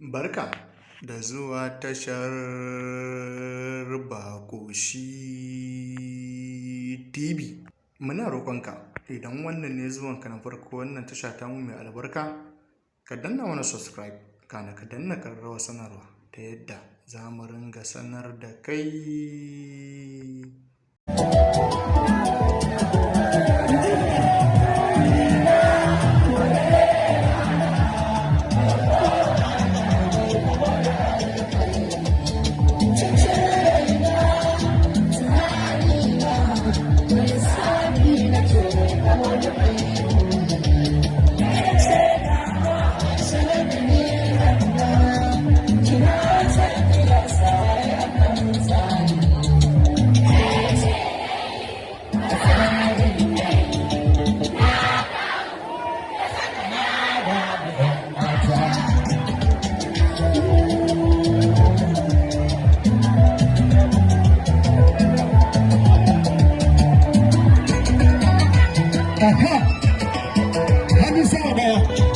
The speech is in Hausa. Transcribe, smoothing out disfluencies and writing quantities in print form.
Barka da zuwa tashar Bakoshi TV. Muna roƙonka idan wannan ne zuwanka na farko wannan tasha ta mu mai albarka, ka danna mana subscribe, kana ka danna ƙararrawar sanarwa ta yadda za mu ringa sanar da kai. Aha! Hadi sawa.